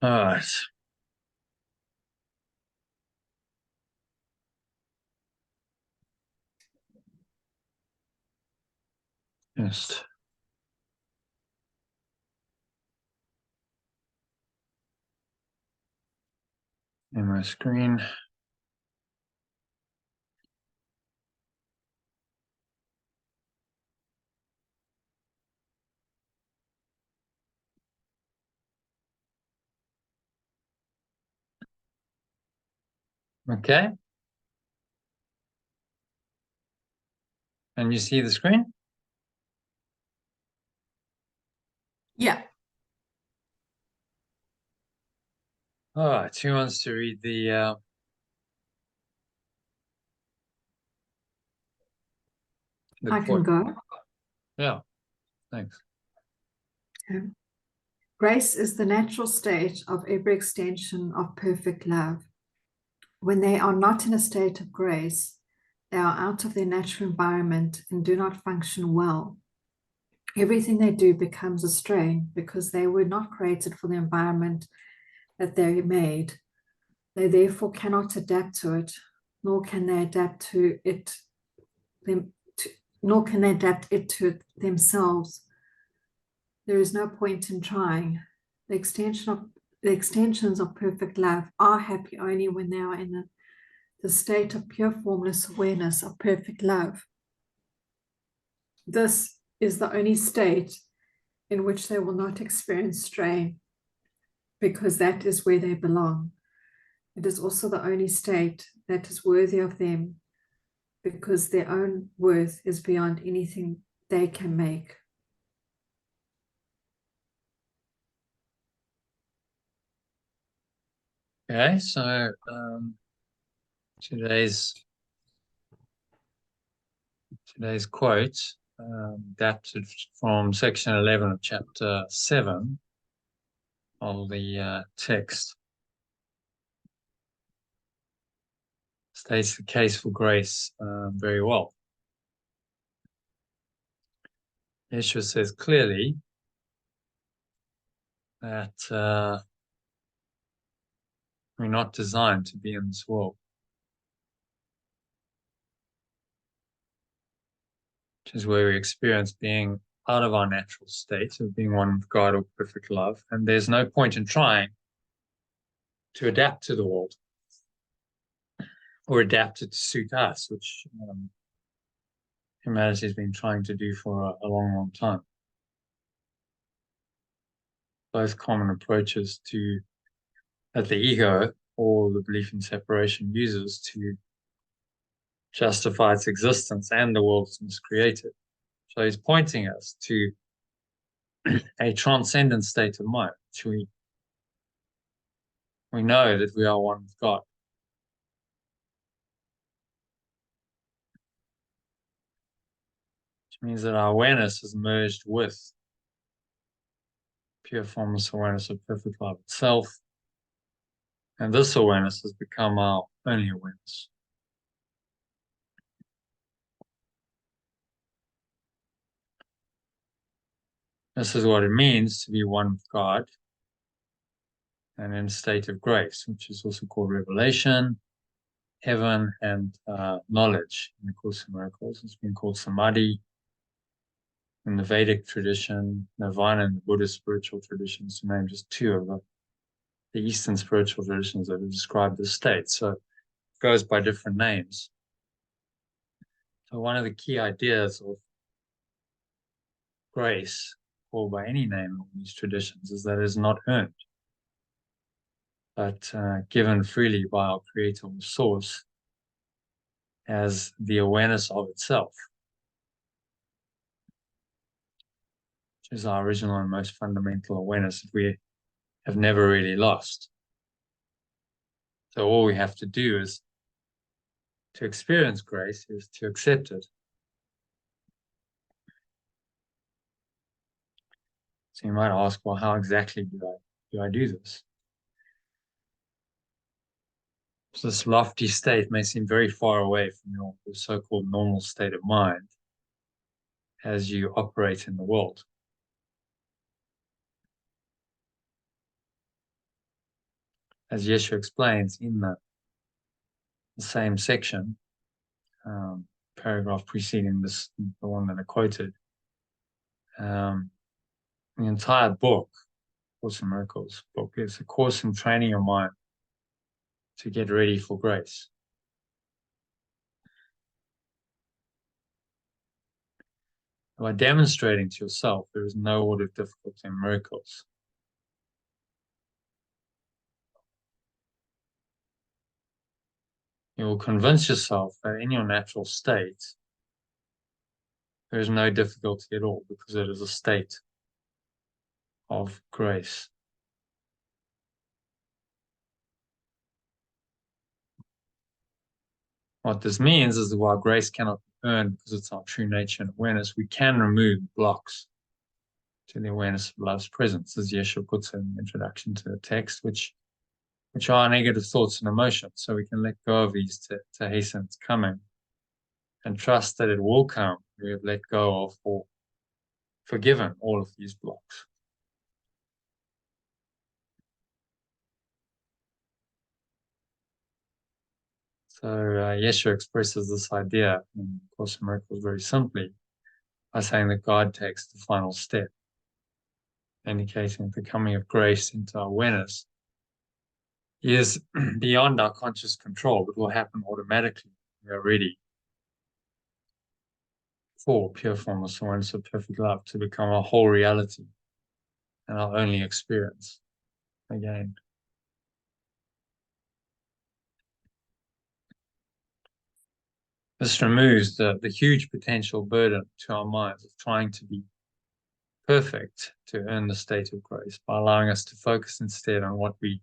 All right. Just in my screen. Okay. And you see the screen? Yeah. All right. Who wants to read the I can quote? go. Yeah. Thanks. Okay. Grace is the natural state of every extension of perfect love. When they are not in a state of grace, they are out of their natural environment and do not function well. Everything they do becomes a strain because they were not created for the environment that they made. They therefore cannot adapt to it, nor can they adapt to it them to, nor can they adapt it to it themselves. There is no point in trying. The extensions of perfect love are happy only when they are in the state of pure formless awareness of perfect love. This is the only state in which they will not experience strain, because that is where they belong. It is also the only state that is worthy of them, because their own worth is beyond anything they can make. Okay. So today's quote, adapted from section 11 of chapter 7 of the text, states the case for grace very well. Yeshua says clearly that we're not designed to be in this world, which is where we experience being out of our natural state of being one with God or perfect love. And there's no point in trying to adapt to the world or adapt it to suit us, which humanity has been trying to do for a long, long time. Both common approaches to that the ego or the belief in separation uses to justify its existence and the world it was created. So he's pointing us to a transcendent state of mind, which we know that we are one with God. Which means that our awareness is merged with pure formless awareness of perfect love itself. And this awareness has become our only awareness. This is what it means to be one with God and in a state of grace, which is also called revelation, heaven, and knowledge. In the Course of Miracles, it's been called samadhi. In the Vedic tradition, nirvana in the Buddhist spiritual traditions, to name just two of the Eastern spiritual traditions that have described this state. So it goes by different names. So one of the key ideas of grace, called by any name in these traditions, is that it is not earned, but given freely by our creator or source as the awareness of itself, which is our original and most fundamental awareness that we have never really lost. So all we have to do is to experience grace is to accept it. So you might ask, well, how exactly do I do this? So this lofty state may seem very far away from your so-called normal state of mind as you operate in the world. as Yeshua explains in the same section, paragraph preceding this, the one that I quoted, the entire book, Course in Miracles book, is a course in training your mind to get ready for grace. By demonstrating to yourself there is no order of difficulty in miracles. You will convince yourself that in your natural state, there is no difficulty at all because it is a state of grace. What this means is that while grace cannot be earned because it's our true nature and awareness, we can remove blocks to the awareness of love's presence, as Yeshua puts in the introduction to the text, which are negative thoughts and emotions. So we can let go of these to hasten its coming and trust that it will come. We have let go of or forgiven all of these blocks. So Yeshua expresses this idea in Course in Miracles very simply by saying that God takes the final step, indicating the coming of grace into our awareness is beyond our conscious control, but will happen automatically. We are ready for pure formless awareness of perfect love to become our whole reality and our only experience again. This removes the huge potential burden to our minds of trying to be perfect to earn the state of grace by allowing us to focus instead on what we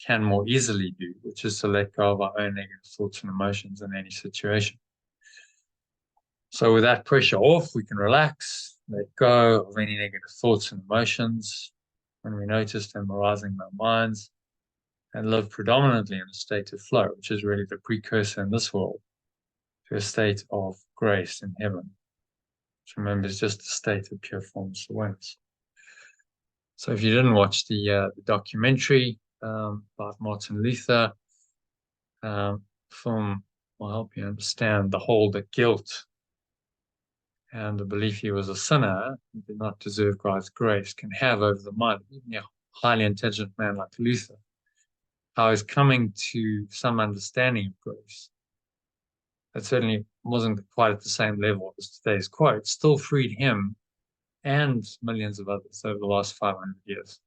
can more easily do, which is to let go of our own negative thoughts and emotions in any situation. So with that pressure off, we can relax, let go of any negative thoughts and emotions when we notice them arising in our minds, and live predominantly in a state of flow, which is really the precursor in this world to a state of grace in heaven, which remember is just a state of pure formless awareness. So if you didn't watch the documentary about Martin Luther, film will help you understand the hold that guilt and the belief he was a sinner, and did not deserve God's grace, can have over the mind, even a highly intelligent man like Luther. How he's coming to some understanding of grace that certainly wasn't quite at the same level as today's quote, still freed him and millions of others over the last 500 years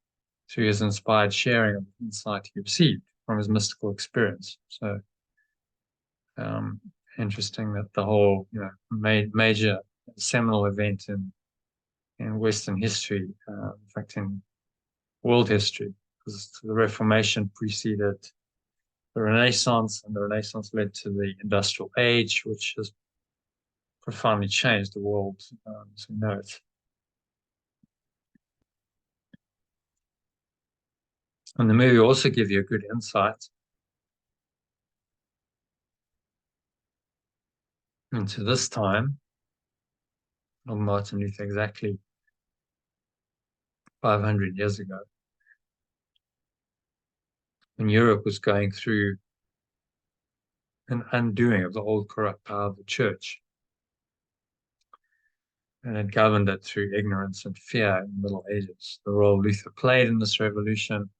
through his inspired sharing of the insight he received from his mystical experience. So interesting that the whole major seminal event in Western history, in fact in world history, because the Reformation preceded the Renaissance, and the Renaissance led to the Industrial Age, which has profoundly changed the world as we know it. And the movie will also give you a good insight into this time of Martin Luther, exactly 500 years ago, when Europe was going through an undoing of the old corrupt power of the church, and had governed it through ignorance and fear in the Middle Ages. The role Luther played in this revolution,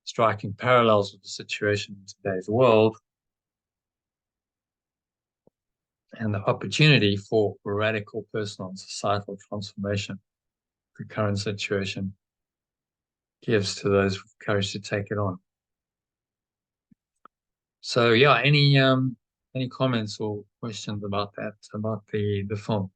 striking parallels with the situation in today's world, and the opportunity for radical personal and societal transformation the current situation gives to those with courage to take it on. So yeah, any comments or questions about that, about the film?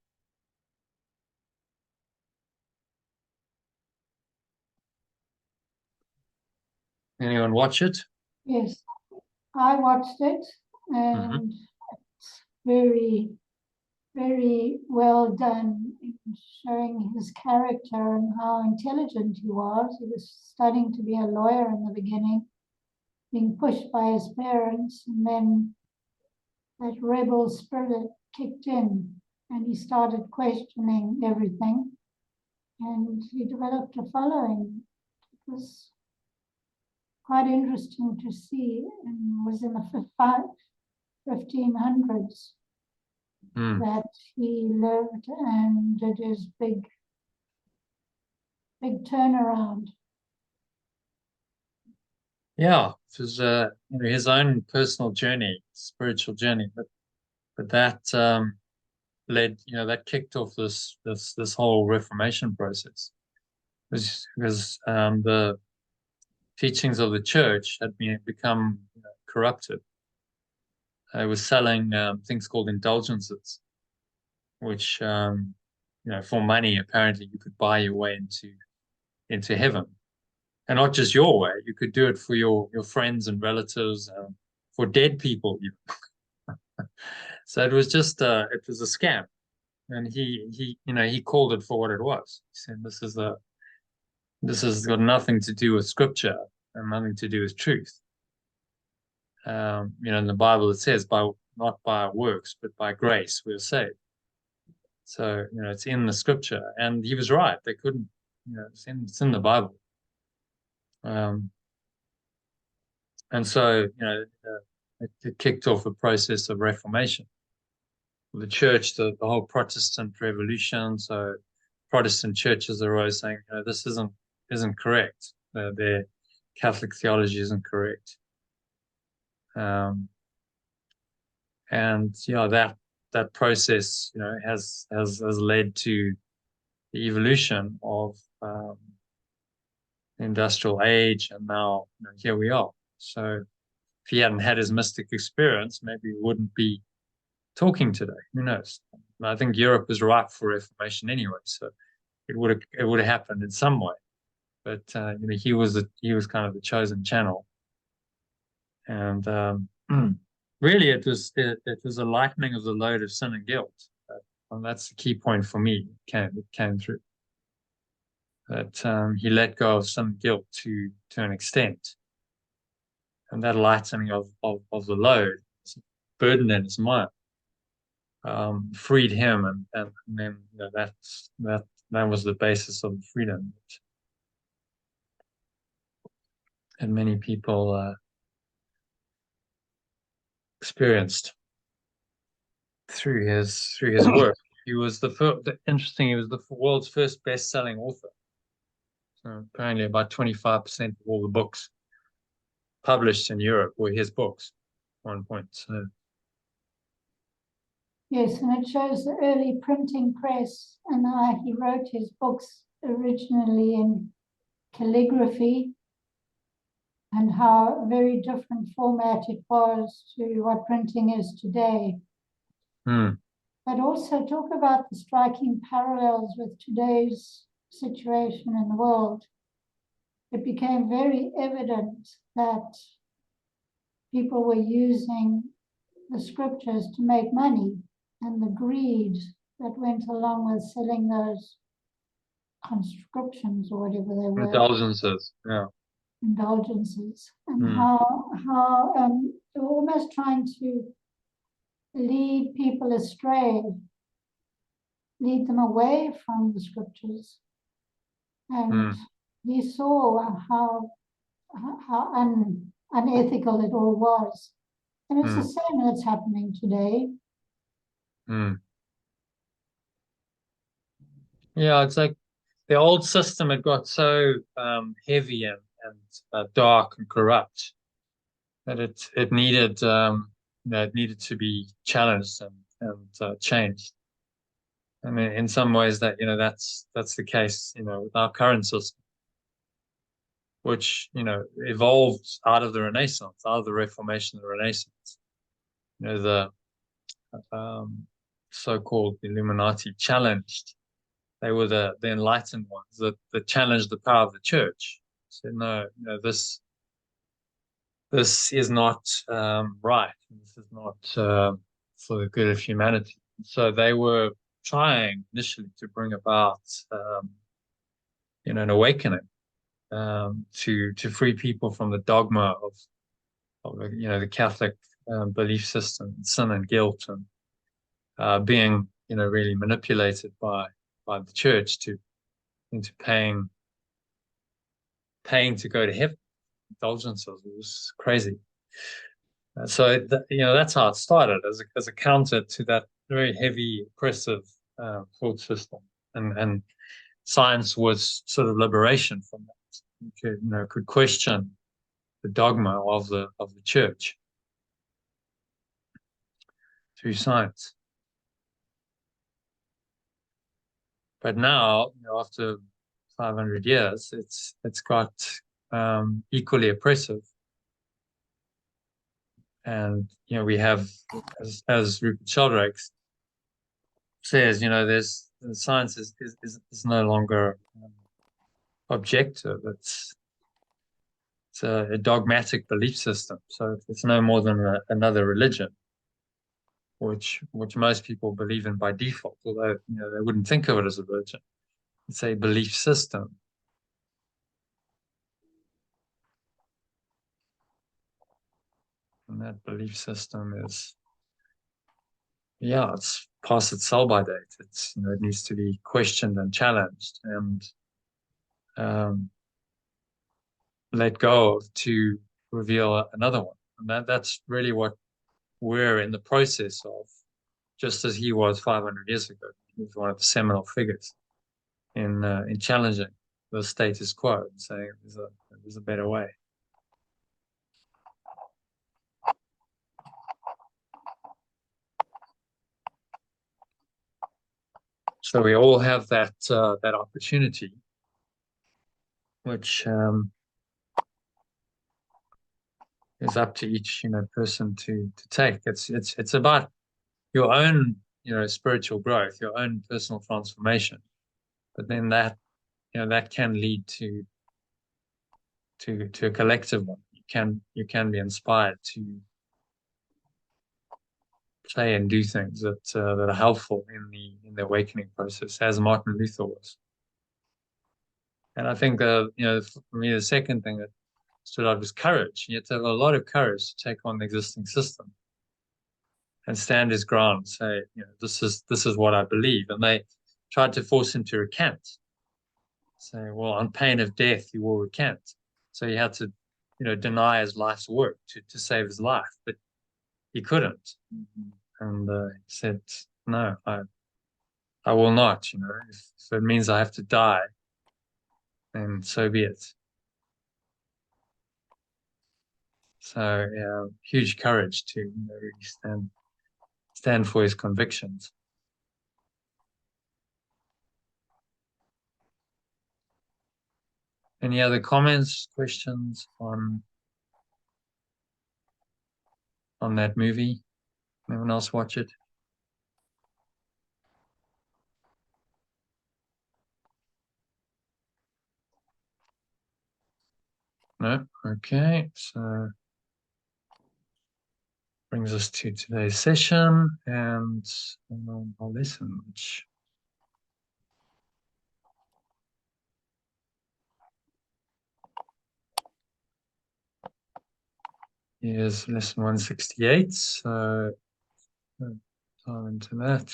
Anyone watch it? Yes, I watched it, and it's very, very well done in showing his character and how intelligent he was. He was studying to be a lawyer in the beginning, being pushed by his parents, and then that rebel spirit kicked in, and he started questioning everything, and he developed a following. It was quite interesting to see, and was in the 1500s that he lived and did his big turnaround. Yeah, it was his own personal journey, spiritual journey, but that led, that kicked off this whole Reformation process, because the teachings of the church had become corrupted. They were selling things called indulgences, which for money apparently you could buy your way into heaven. And not just your way, you could do it for your friends and relatives, for dead people. So it was just it was a scam, and he called it for what it was. He said this has got nothing to do with scripture and nothing to do with truth. In the Bible it says not by works but by grace we're saved. So it's in the scripture, and he was right. They couldn't, it's in the Bible. And so, it kicked off a process of reformation. The church, the whole Protestant revolution. So Protestant churches are always saying, this isn't correct. Their Catholic theology isn't correct. And that process, has led to the evolution of the industrial age, and now here we are. So if he hadn't had his mystic experience, maybe we wouldn't be talking today. Who knows? I think Europe was ripe for Reformation anyway, so it would have happened in some way. But he was kind of the chosen channel, and really it was a lightening of the load of sin and guilt, and that's the key point for me. It came through that he let go of some guilt to an extent, and that lightening of the load, burden in his mind, freed him, and then that was the basis of freedom, and many people experienced through his work. He was interesting. He was the world's first best-selling author. So apparently, about 25% of all the books published in Europe were his books at one point. So. Yes, and it shows the early printing press and how he wrote his books originally in calligraphy, and how very different format it was to what printing is today. But also talk about the striking parallels with today's situation in the world. It became very evident that people were using the scriptures to make money, and the greed that went along with selling those conscriptions or whatever they were. Indulgences, yeah. Indulgences, and how they're almost trying to lead people astray, lead them away from the scriptures. And he saw how unethical it all was. And it's the same that's happening today. Yeah, it's like the old system had got so heavy and dark and corrupt that it needed it needed to be challenged and changed. I mean, in some ways that's the case with our current system, which evolved out of the Renaissance, out of the Reformation of the Renaissance. The so-called Illuminati challenged. They were the enlightened ones that challenged the power of the church. Said, no, this is not right. This is not for the good of humanity. So they were trying initially to bring about an awakening, to free people from the dogma of the Catholic belief system, sin and guilt, and being really manipulated by the church into paying to go to heaven. indulgences. It was crazy. So that's how it started, as a counter to that very heavy, oppressive thought system, and science was sort of liberation from that. You could question the dogma of the church through science. But now, after 500 years, it's got equally oppressive. And we have, as Rupert Sheldrake says, there's science is no longer objective. It's a dogmatic belief system. So it's no more than another religion, which most people believe in by default, although they wouldn't think of it as a religion. It's a belief system. And that belief system is, it's past its sell-by date. It's it needs to be questioned and challenged and let go of to reveal another one. And that's really what we're in the process of, just as he was 500 years ago. He was one of the seminal figures in challenging the status quo and saying there's a better way. So we all have that opportunity, which is up to each person to take. It's about your own spiritual growth, your own personal transformation, but then that can lead to a collective one. You can be inspired to say and do things that are helpful in the awakening process, as Martin Luther was. And I think for me, the second thing that stood out was courage. You have to have a lot of courage to take on the existing system and stand his ground and say, this is what I believe. And they tried to force him to recant. Say, well, on pain of death, you will recant. So he had to, deny his life's work to save his life, but he couldn't. And he said, no, I will not, if it means I have to die, then so be it. So huge courage to really stand for his convictions. Any other comments, questions on that movie? Anyone else watch it? No? Okay, so brings us to today's session and our lesson, which is lesson 168. So dive into that.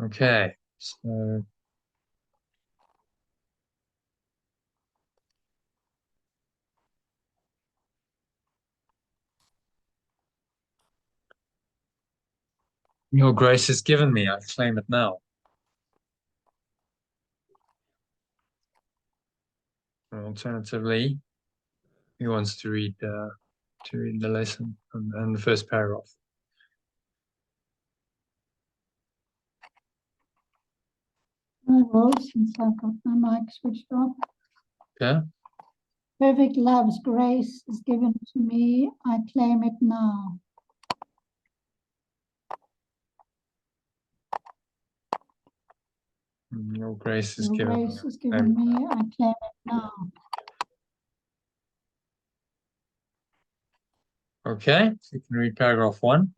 Okay, so your grace is given me, I claim it now. Or alternatively, he wants to read the lesson and the first paragraph. I will, since I've got my mic switched off. Okay. Perfect love's grace is given to me. I claim it now. Your grace is Your given me. grace is given me. I claim it now. Okay, so you can read paragraph 1.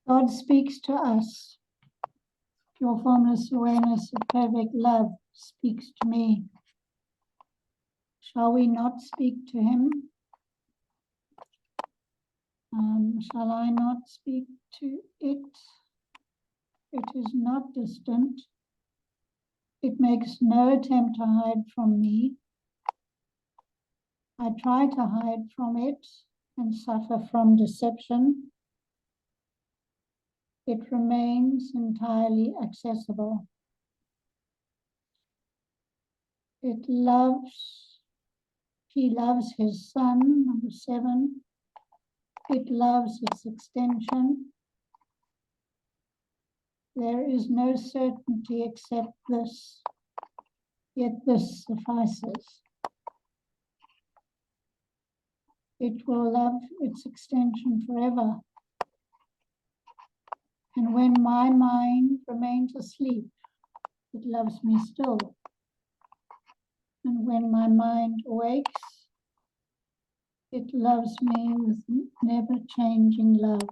God speaks to us. Pure formless awareness of perfect love speaks to me. Shall we not speak to him? Shall I not speak to it? It is not distant. It makes no attempt to hide from me. I try to hide from it and suffer from deception. It remains entirely accessible. He loves his son, number 7. It loves its extension. There is no certainty except this, yet this suffices. It will love its extension forever. And when my mind remains asleep, it loves me still. And when my mind awakes, it loves me with never-changing love.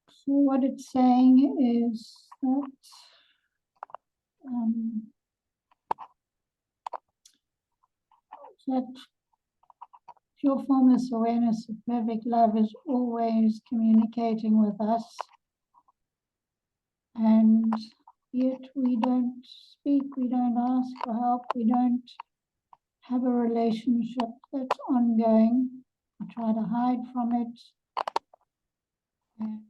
So what it's saying is that pure formless awareness of perfect love is always communicating with us, and yet we don't speak, we don't ask for help, we don't have a relationship that's ongoing. We try to hide from it. And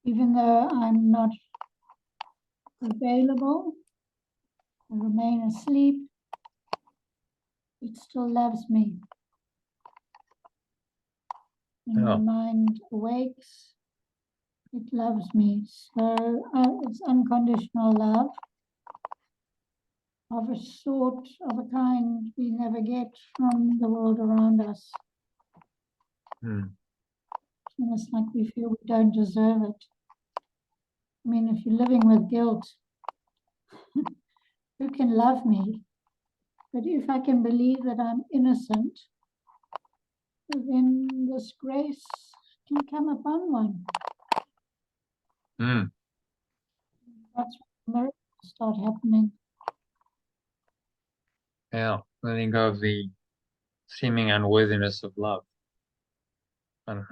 even though I'm not available, I remain asleep, it still loves me. When my mind awakes, it loves me. So it's unconditional love of a sort, of a kind we never get from the world around us. It's almost like we feel we don't deserve it. I mean, if you're living with guilt, who can love me? But if I can believe that I'm innocent, then this grace can come upon one. That's when miracles start happening. Yeah, letting go of the seeming unworthiness of love, and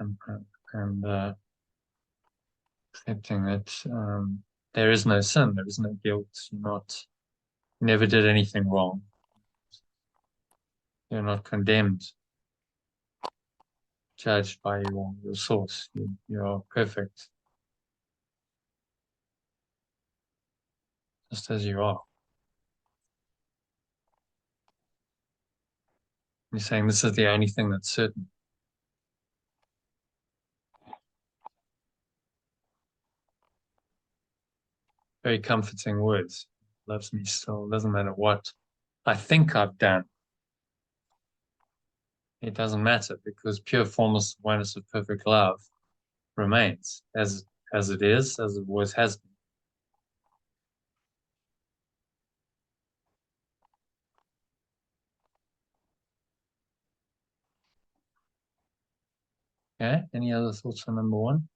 accepting that there is no sin, there is no guilt. You never did anything wrong. You're not condemned, judged by your source. You're perfect, just as you are. You're saying this is the only thing that's certain. Very comforting words. Loves me still. Doesn't matter what I think I've done. It doesn't matter, because pure formless oneness of perfect love remains as it is, as it always has been. Okay. Any other thoughts on number 1?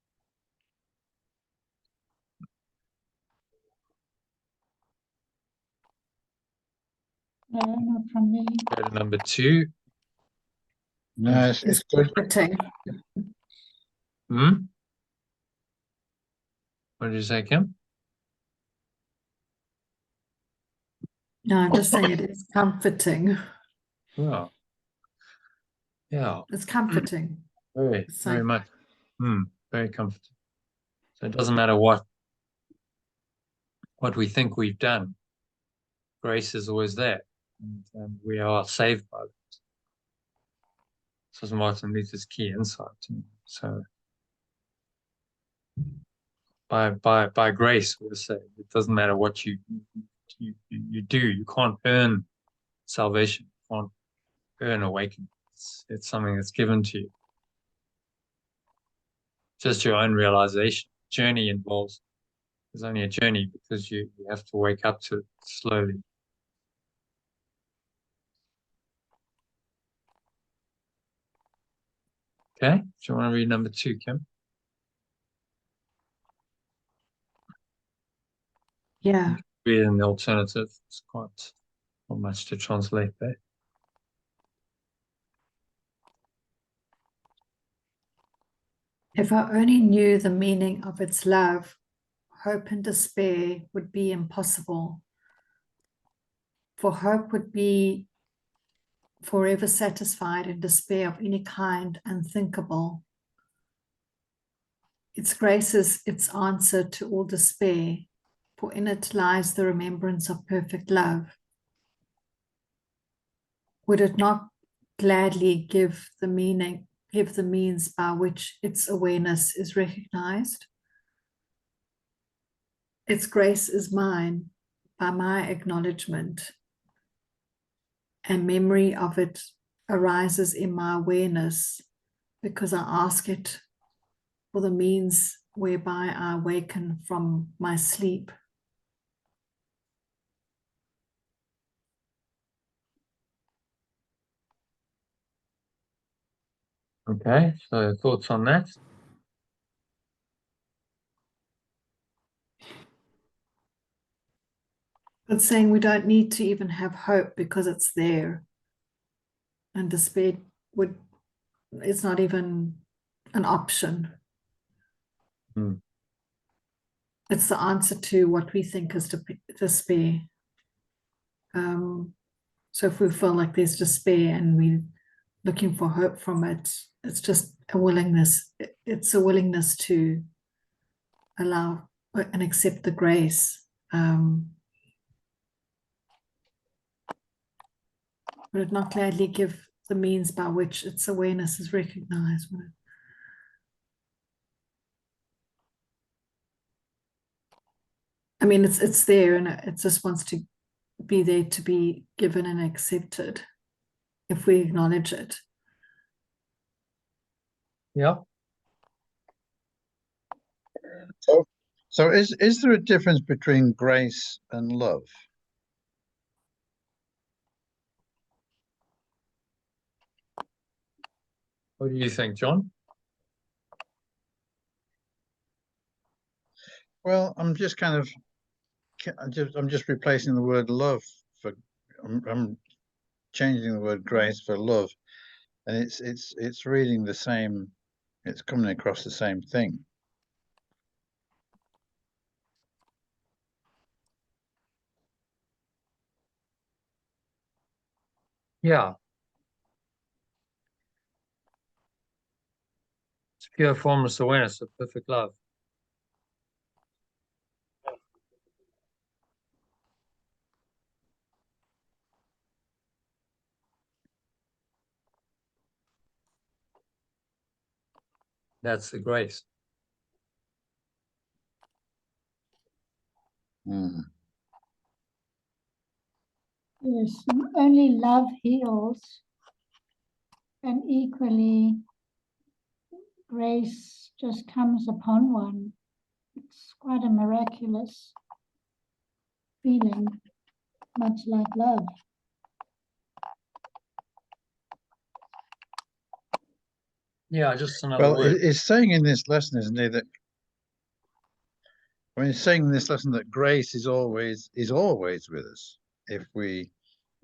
No, not from me. Go to number 2. No, it's good. Comforting. What did you say, Kim? No, I'm just saying it is comforting. Yeah. Yeah. It's comforting. Very, It's very like, much. Very comforting. So it doesn't matter what we think we've done. Grace is always there, and we are saved by it. This is Martin Luther's key insight. So by grace, we're saved. It doesn't matter what you do. You can't earn salvation. You can't earn awakening. It's something that's given to you. Just your own realization. Journey involves. There's only a journey because you have to wake up to it slowly. Okay. Do you want to read number 2, Kim? Yeah. Be in the alternative. It's quite not much to translate there. If I only knew the meaning of its love, hope and despair would be impossible. For hope would be forever satisfied and despair of any kind unthinkable. Its grace is its answer to all despair, for in it lies the remembrance of perfect love. Would it not gladly give the means by which its awareness is recognized? Its grace is mine by my acknowledgement, and memory of it arises in my awareness because I ask it for the means whereby I awaken from my sleep. Okay, so thoughts on that? It's saying we don't need to even have hope because it's there. And despair it's not even an option. Hmm. It's the answer to what we think is despair. So if we feel like there's despair and we're looking for hope from it, it's just a willingness. It's a willingness to allow and accept the grace. Would it not gladly give the means by which its awareness is recognized? I mean, it's there and it just wants to be there to be given and accepted if we acknowledge it. Yeah. So is there a difference between grace and love? What do you think, John? Well, I'm just kind of, I'm just replacing the word love for, I'm changing the word grace for love, and it's reading the same, it's coming across the same thing. Yeah. It's pure formless awareness of perfect love. That's the grace. Mm. Yes, only love heals, and equally, grace just comes upon one. It's quite a miraculous feeling, much like love. Yeah, just another Well, word. it's saying in this lesson, isn't it, that I mean, it's saying in this lesson that grace is always with us if we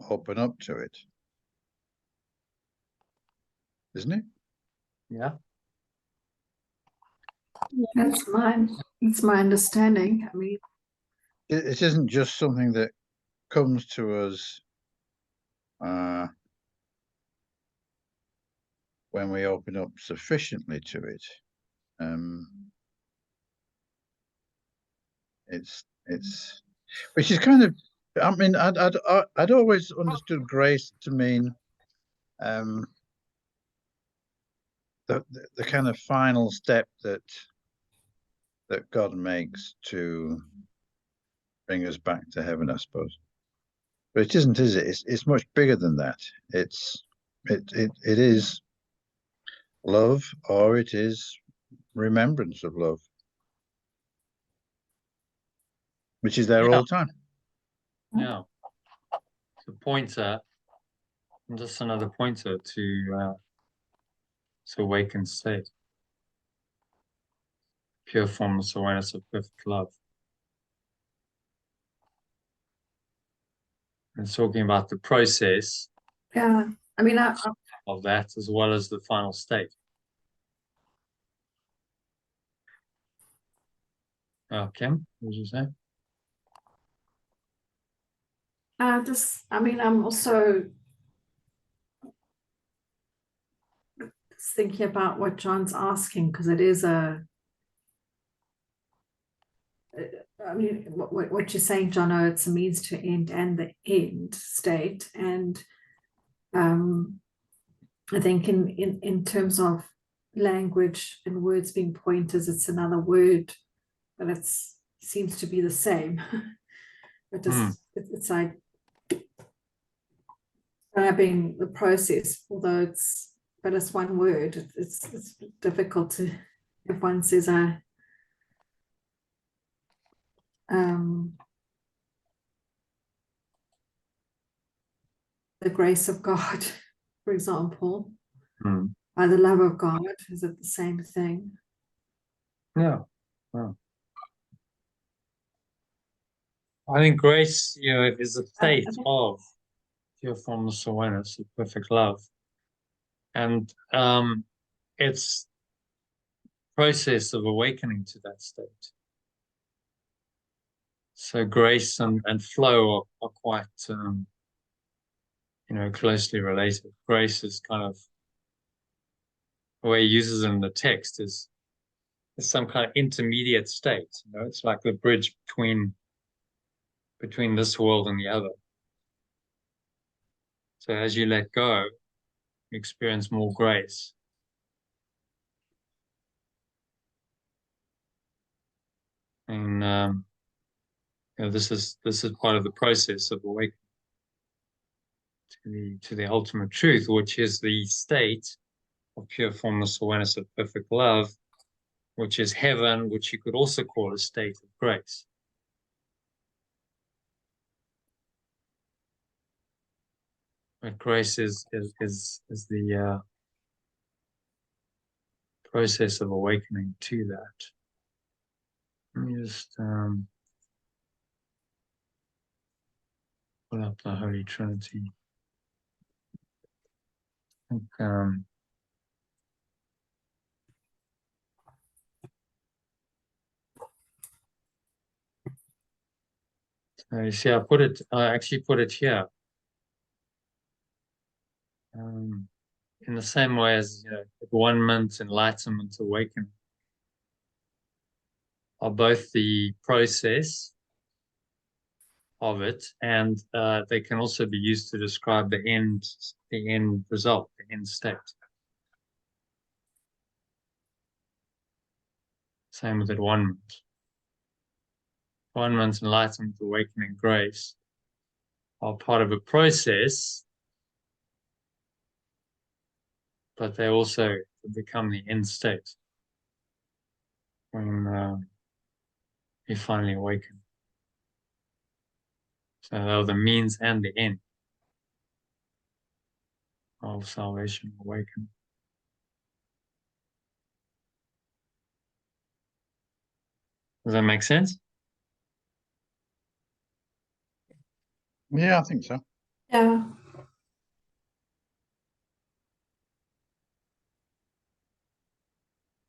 open up to it, isn't it? Yeah. That's my understanding. I mean, It isn't just something that comes to us when we open up sufficiently to it. It's which is kind of, I mean, I'd always understood grace to mean the kind of final step that God makes to bring us back to heaven, I suppose. But it isn't, is it? It's much bigger than that. It is love, or it is remembrance of love, which is there all the time. Yeah. It's a pointer, just another pointer to awakened state. Pure formless awareness of perfect love. It's talking about the process Yeah, I mean, of that as well as the final state. Kim, what did you say? I mean, I'm also thinking about what John's asking, because it is I mean, what you're saying, John, it's a means to end and the end state. And I think in terms of language and words being pointers, it's another word, but it seems to be the same. But it's like describing the process, although it's one word. It's difficult to, if one says the grace of God, for example, by the love of God, is it the same thing? Yeah. I think grace, is a state of pure formless awareness, of perfect love. And it's process of awakening to that state. So grace and flow are quite, closely related. Grace is kind of, the way he uses it in the text is some kind of intermediate state. It's like the bridge between this world and the other. So as you let go, you experience more grace. And this is part of the process of awakening to the ultimate truth, which is the state of pure formless awareness of perfect love, which is heaven, which you could also call a state of grace. But grace is the process of awakening to that. Let me just pull up the Holy Trinity. I think, you see, I actually put it here. In the same way as, adornment, enlightenment, awakening are both the process of it, and they can also be used to describe the end result, the end state. Same with adornment. Adornment, enlightenment, awakening, grace are part of a process, but they also become the end state when you finally awaken. So they're the means and the end of salvation, awaken. Does that make sense? Yeah, I think so. Yeah.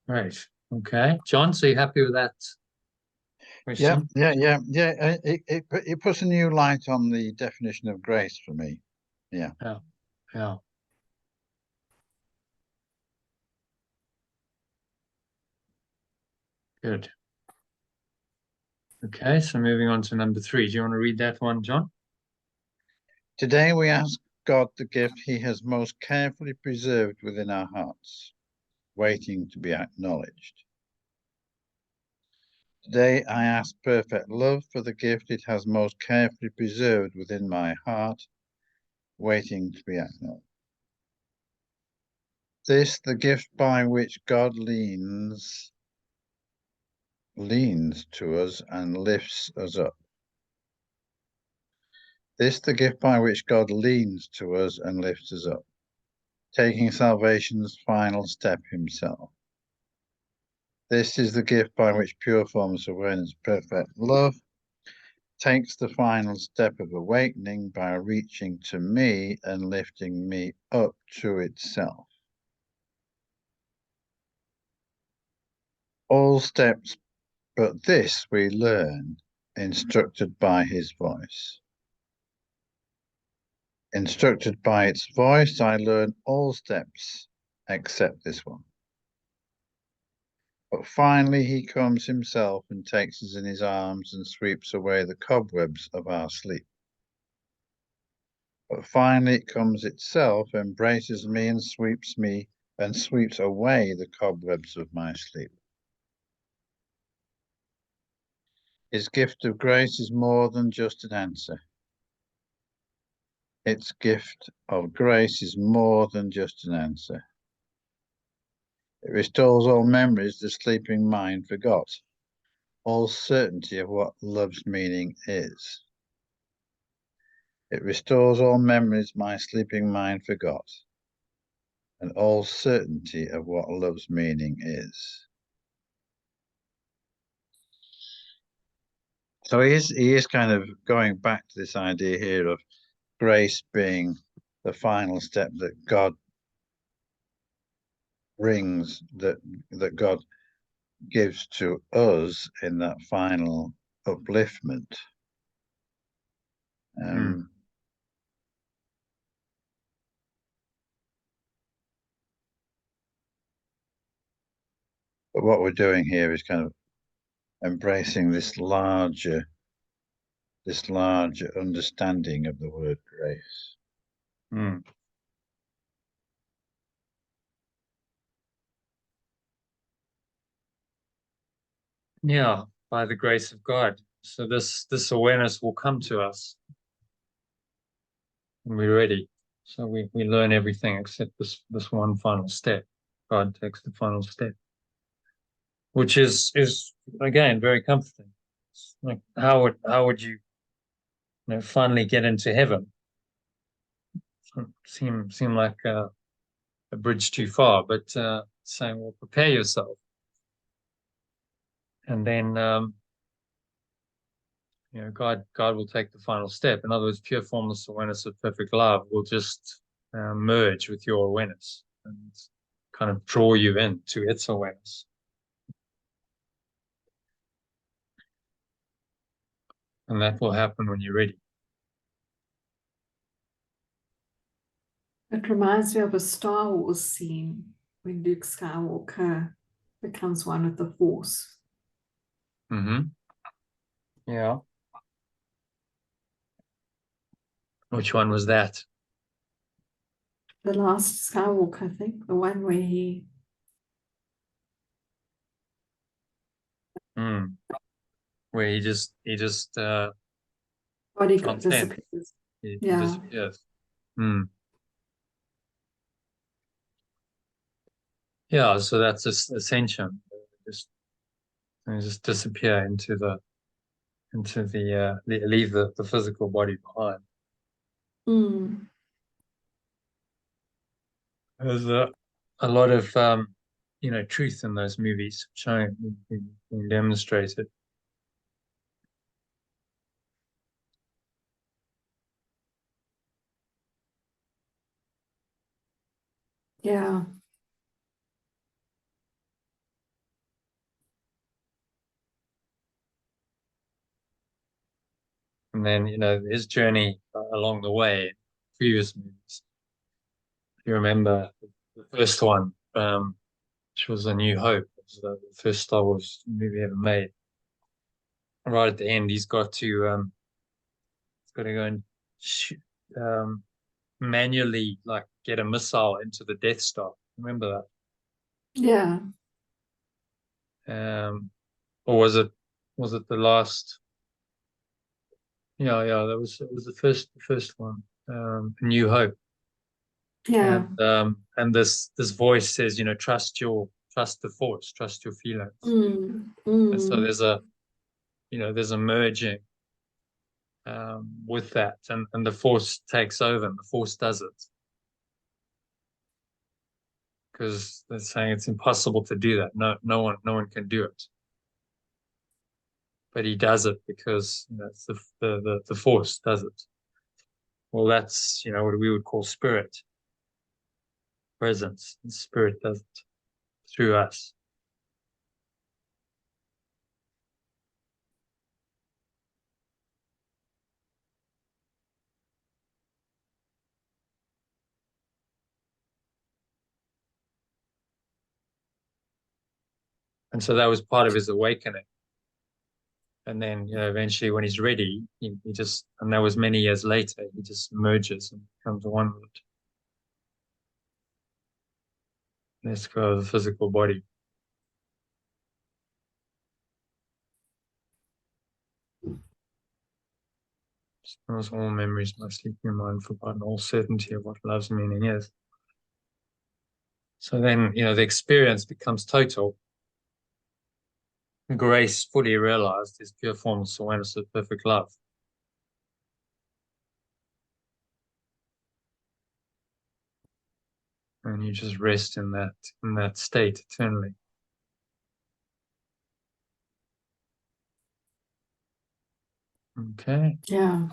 Right. Okay. John, so you happy with that question? Yeah. It puts a new light on the definition of grace for me. Yeah. Yeah. Good. Okay, so moving on to number 3. Do you want to read that one, John? Today we ask God the gift he has most carefully preserved within our hearts, waiting to be acknowledged. Today I ask perfect love for the gift it has most carefully preserved within my heart, waiting to be acknowledged. This, the gift by which God leans to us and lifts us up. This, the gift by which God leans to us and lifts us up, taking salvation's final step himself. This is the gift by which pure formless awareness, perfect love, takes the final step of awakening by reaching to me and lifting me up to itself. All steps but this we learn, instructed by his voice. Instructed by its voice, I learn all steps except this one. But finally he comes himself and takes us in his arms and sweeps away the cobwebs of our sleep. But finally it comes itself, embraces me and sweeps away the cobwebs of my sleep. His gift of grace is more than just an answer. Its gift of grace is more than just an answer. It restores all memories the sleeping mind forgot, all certainty of what love's meaning is. It restores all memories my sleeping mind forgot, and all certainty of what love's meaning is. So he is kind of going back to this idea here of grace being the final step that God brings, that God gives to us in that final upliftment. But what we're doing here is kind of embracing this larger understanding of the word grace. Yeah, by the grace of God. So this awareness will come to us when we're ready. So we learn everything except this one final step. God takes the final step, which is again very comforting. It's like how would you finally get into heaven? Seem like a bridge too far, but saying, well, prepare yourself, and then God will take the final step. In other words, pure formless awareness of perfect love will just merge with your awareness and kind of draw you into its awareness. And that will happen when you're ready. It reminds me of a Star Wars scene when Luke Skywalker becomes one with the Force. Yeah. Which one was that? The last Skywalker, I think, the one where he... Where he just body transcends. disappears. He Yeah. disappears. Yeah, so that's ascension. Just disappear into the leave the physical body behind. There's a lot of truth in those movies showing being demonstrated. Yeah. And then his journey along the way, previous movies. If you remember the first one, which was A New Hope. It was the first Star Wars movie ever made. Right at the end, he's got to go and shoot, manually get a missile into the Death Star. Remember Yeah. that? Or was it the last? Yeah, it was the first one. A New Hope. Yeah. And this voice says, trust the Force, trust your feelings. And so there's a merging with that, and the Force takes over, and the Force does it, because they're saying it's impossible to do that. No one can do it. but he does it because it's the force does it. Well, that's what we would call spirit, presence. The spirit does it through us. And so that was part of his awakening. And then, eventually when he's ready, he just, and that was many years later, he just merges and becomes one with it. Let's go of the physical body. Those all memories must leave your mind forgotten, all certainty of what love's meaning is. So then, the experience becomes total. Grace fully realized is pure formless awareness of perfect love. And you just rest in that state eternally. Okay. Yeah.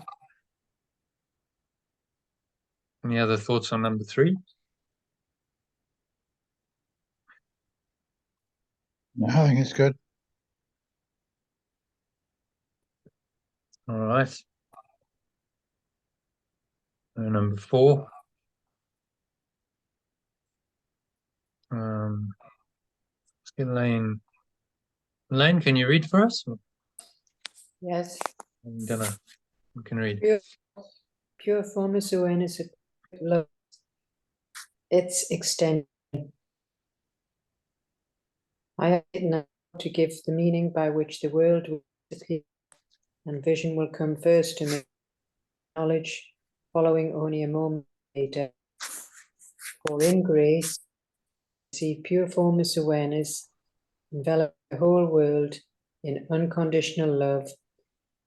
Any other thoughts on number 3? No, I think it's good. All right. And number 4. Let's get Elaine. Elaine, can you read for us? Yes. We can read. Pure formless awareness of love, its extent. I have it now to give the meaning by which the world will disappear, and vision will come first to me, knowledge following only a moment later. For in grace, see pure formless awareness envelop the whole world in unconditional love,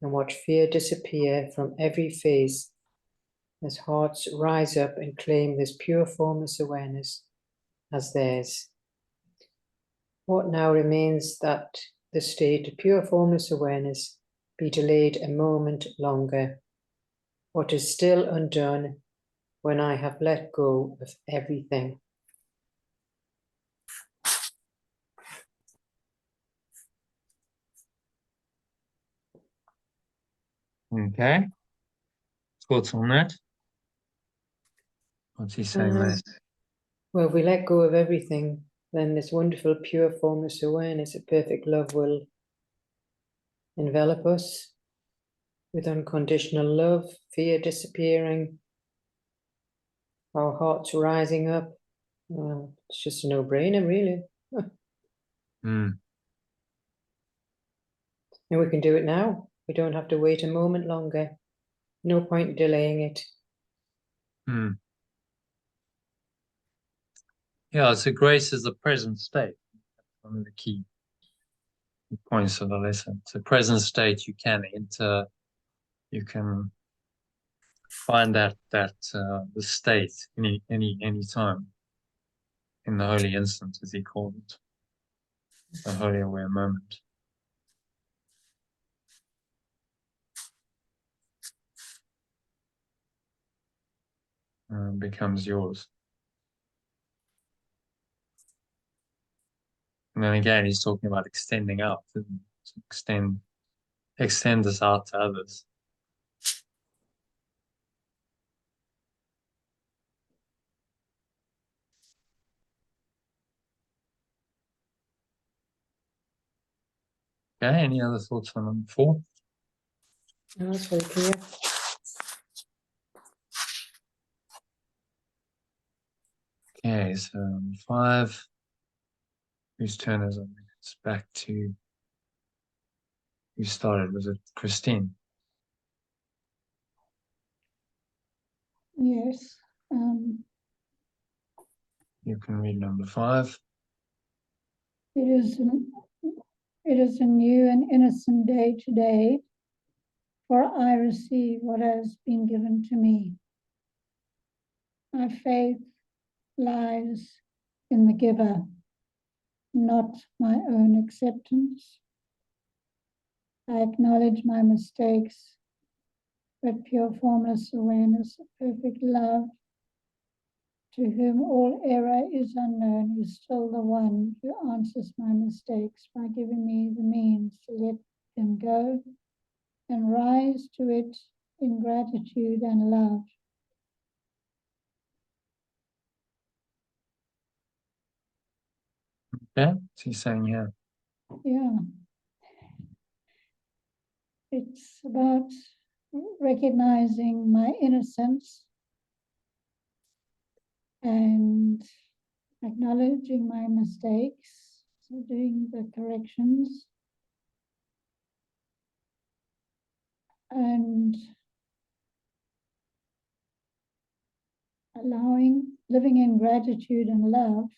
and watch fear disappear from every face as hearts rise up and claim this pure formless awareness as theirs. What now remains that the state of pure formless awareness be delayed a moment longer? What is still undone when I have let go of everything? Okay. Thoughts on that? What's he saying there? Well, if we let go of everything, then this wonderful pure formless awareness of perfect love will envelop us with unconditional love, fear disappearing, our hearts rising up. It's just a no-brainer, really. Mm. And we can do it now. We don't have to wait a moment longer. No point delaying it. Mm. Yeah, so grace is the present state. One of the key points of the lesson. It's a present state you can enter. You can find the state any time in the holy instant, as he called it, the holy aware moment. Becomes yours. And then again, he's talking about extending out, to extend this out to others. Okay, any other thoughts on number 4? No, that's very clear. Okay, so 5. Whose turn is it? It's back to who started. Was it Christine? Yes. You can read number 5. It is a new and innocent day today, for I receive what has been given to me. My faith lies in the giver, not my own acceptance. I acknowledge my mistakes, but pure formless awareness of perfect love, to whom all error is unknown, is still the one who answers my mistakes by giving me the means to let them go and rise to it in gratitude and love. Yeah, what's he saying here? Yeah. It's about recognizing my innocence and acknowledging my mistakes, so doing the corrections, and living in gratitude and love,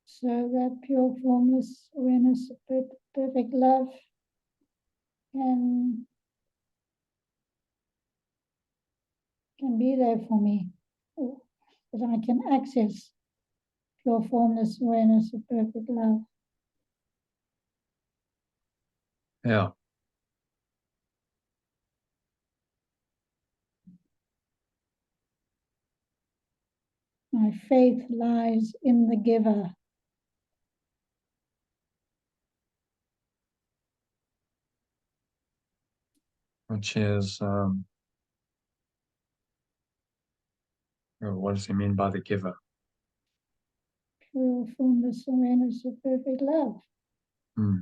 so that pure formless awareness of perfect love can be there for me, that I can access pure formless awareness of perfect love. Yeah. My faith lies in the giver. Which is, what does he mean by the giver? Pure formless awareness of perfect love. Hmm.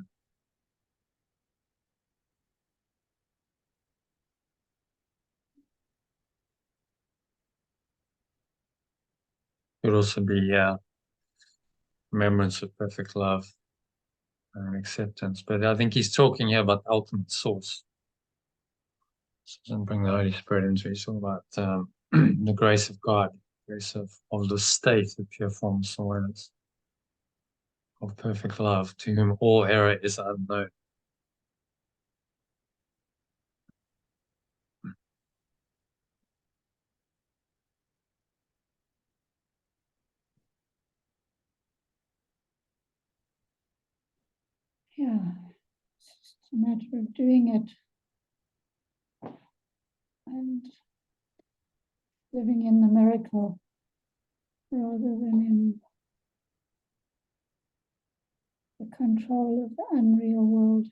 Could also be remembrance of perfect love and acceptance. But I think he's talking here about the ultimate source. So doesn't bring the Holy Spirit into it. He's talking about the grace of God, grace of the state of pure formless awareness, of perfect love, to whom all error is unknown. Yeah, it's just a matter of doing it and living in the miracle rather than in the control of the unreal world.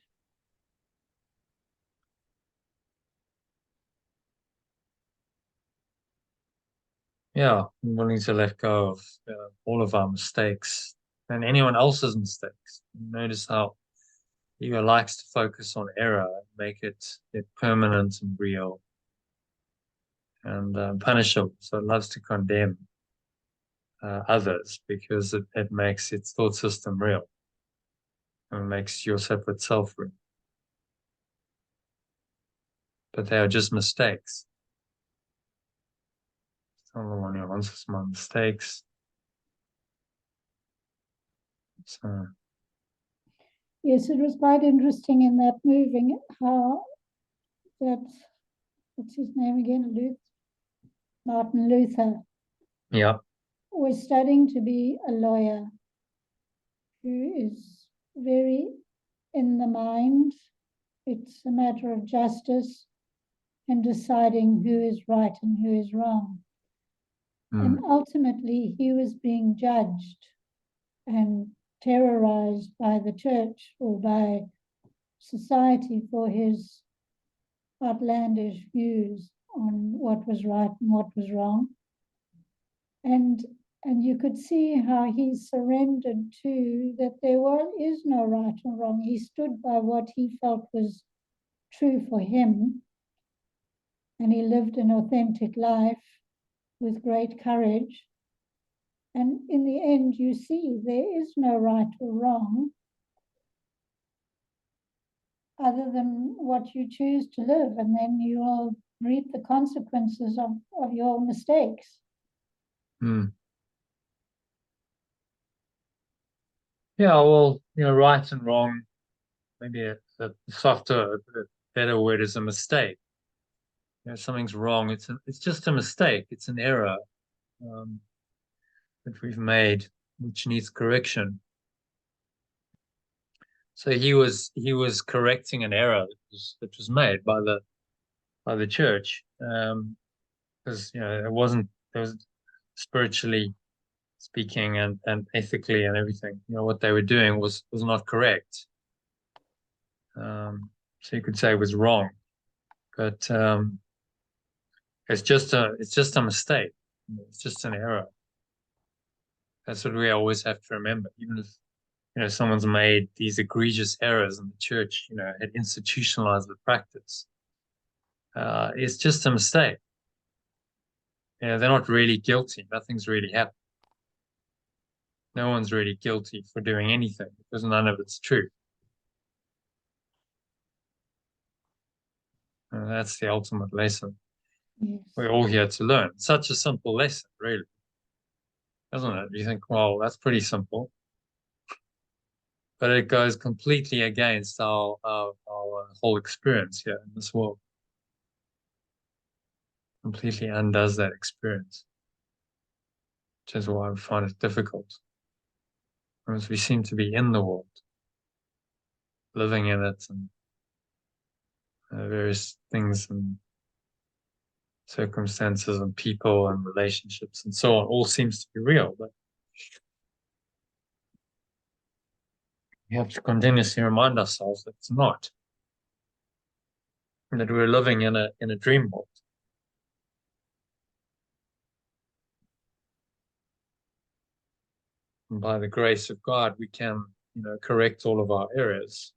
Yeah, I'm willing to let go of all of our mistakes and anyone else's mistakes. Notice how ego likes to focus on error, make it permanent and real and punishable. So it loves to condemn others because it makes its thought system real and makes your separate self real. But they are just mistakes. I'm the one who answers my mistakes. So, Yes, it was quite interesting in that moving how that, what's his name again, Martin Luther, yeah. was studying to be a lawyer who is very in the mind. It's a matter of justice and deciding who is right and who is wrong. And ultimately, he was being judged and terrorized by the church or by society for his outlandish views on what was right and what was wrong. And you could see how he surrendered to that there is no right or wrong. He stood by what he felt was true for him, and he lived an authentic life with great courage. And in the end, you see there is no right or wrong other than what you choose to live, and then you will reap the consequences of your mistakes. Yeah, well, right and wrong, maybe a softer, a better word is a mistake. Something's wrong. It's just a mistake. It's an error that we've made, which needs correction. So he was correcting an error that was made by the church, because it was spiritually speaking and ethically and everything. What they were doing was not correct. So you could say it was wrong, but it's just a mistake. It's just an error. That's what we always have to remember. Even if someone's made these egregious errors and the church had institutionalized the practice, it's just a mistake. They're not really guilty. Nothing's really happened. No one's really guilty for doing anything because none of it's true. And that's the ultimate lesson. Yes. We're all here to learn. Such a simple lesson, really, isn't it? You think, well, that's pretty simple. But it goes completely against our whole experience here in this world. Completely undoes that experience, which is why I find it difficult. Because we seem to be in the world, living in it, and various things and circumstances and people and relationships and so on all seems to be real, but we have to continuously remind ourselves that it's not, and that we're living in a dream world. And by the grace of God, we can, correct all of our errors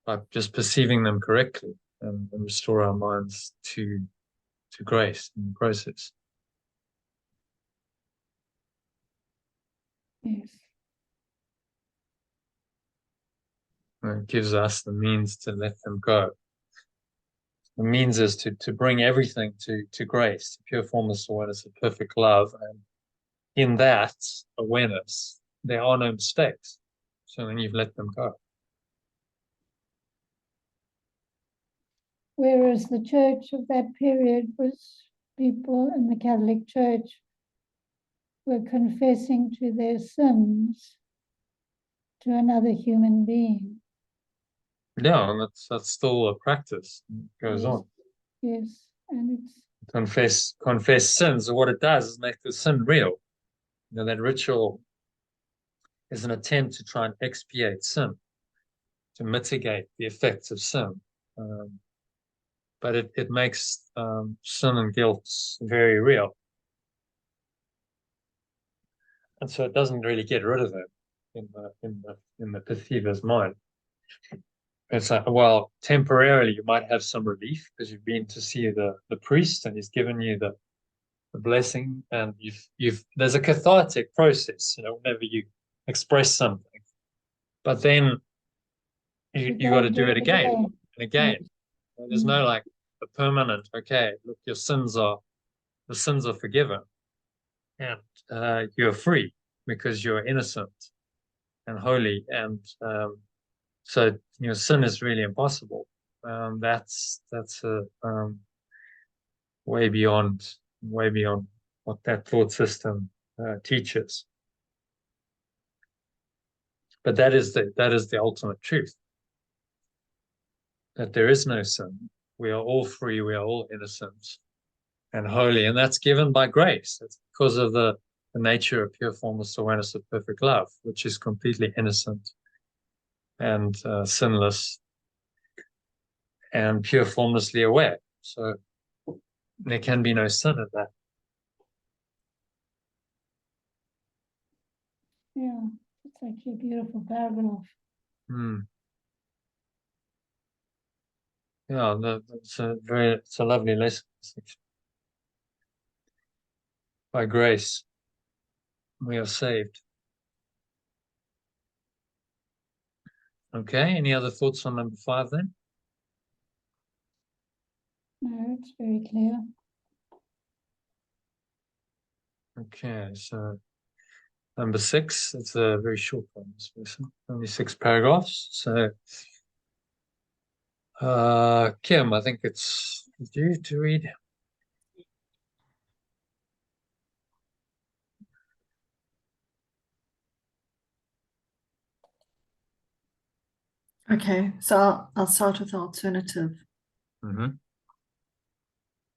by just perceiving them correctly and restore our minds to grace in the process. Yes. And it gives us the means to let them go. The means is to bring everything to grace, to pure formless awareness of perfect love. And in that awareness, there are no mistakes. So then you've let them go. Whereas the church of that period was people in the Catholic Church were confessing to their sins to another human being. Yeah, and that's still a practice. It goes Yes. on. Yes, and it's Confess sins. And what it does is make the sin real. That ritual is an attempt to try and expiate sin, to mitigate the effects of sin. But it makes sin and guilt very real. And so it doesn't really get rid of it in the perceiver's mind. It's like, well, temporarily you might have some relief because you've been to see the priest and he's given you the blessing, and there's a cathartic process, whenever you express something. But then you got to do it again and again. There's no like a permanent, okay, look, the sins are forgiven and you're free because you're innocent and holy, and so sin is really impossible. That's way beyond what that thought system teaches. But that is the ultimate truth, that there is no sin. We are all free. We are all innocent and holy, and that's given by grace. That's because of the nature of pure formless awareness of perfect love, which is completely innocent and sinless and pure formlessly aware. So there can be no sin in that. Yeah, it's actually a beautiful paragraph. Yeah, it's a lovely lesson. By grace, we are saved. Okay, any other thoughts on number 5 then? No, it's very clear. Okay, so number 6, it's a very short one, only 6 paragraphs. So, Kim, I think it's you to read. Okay, so I'll start with the alternative. Mm-hmm.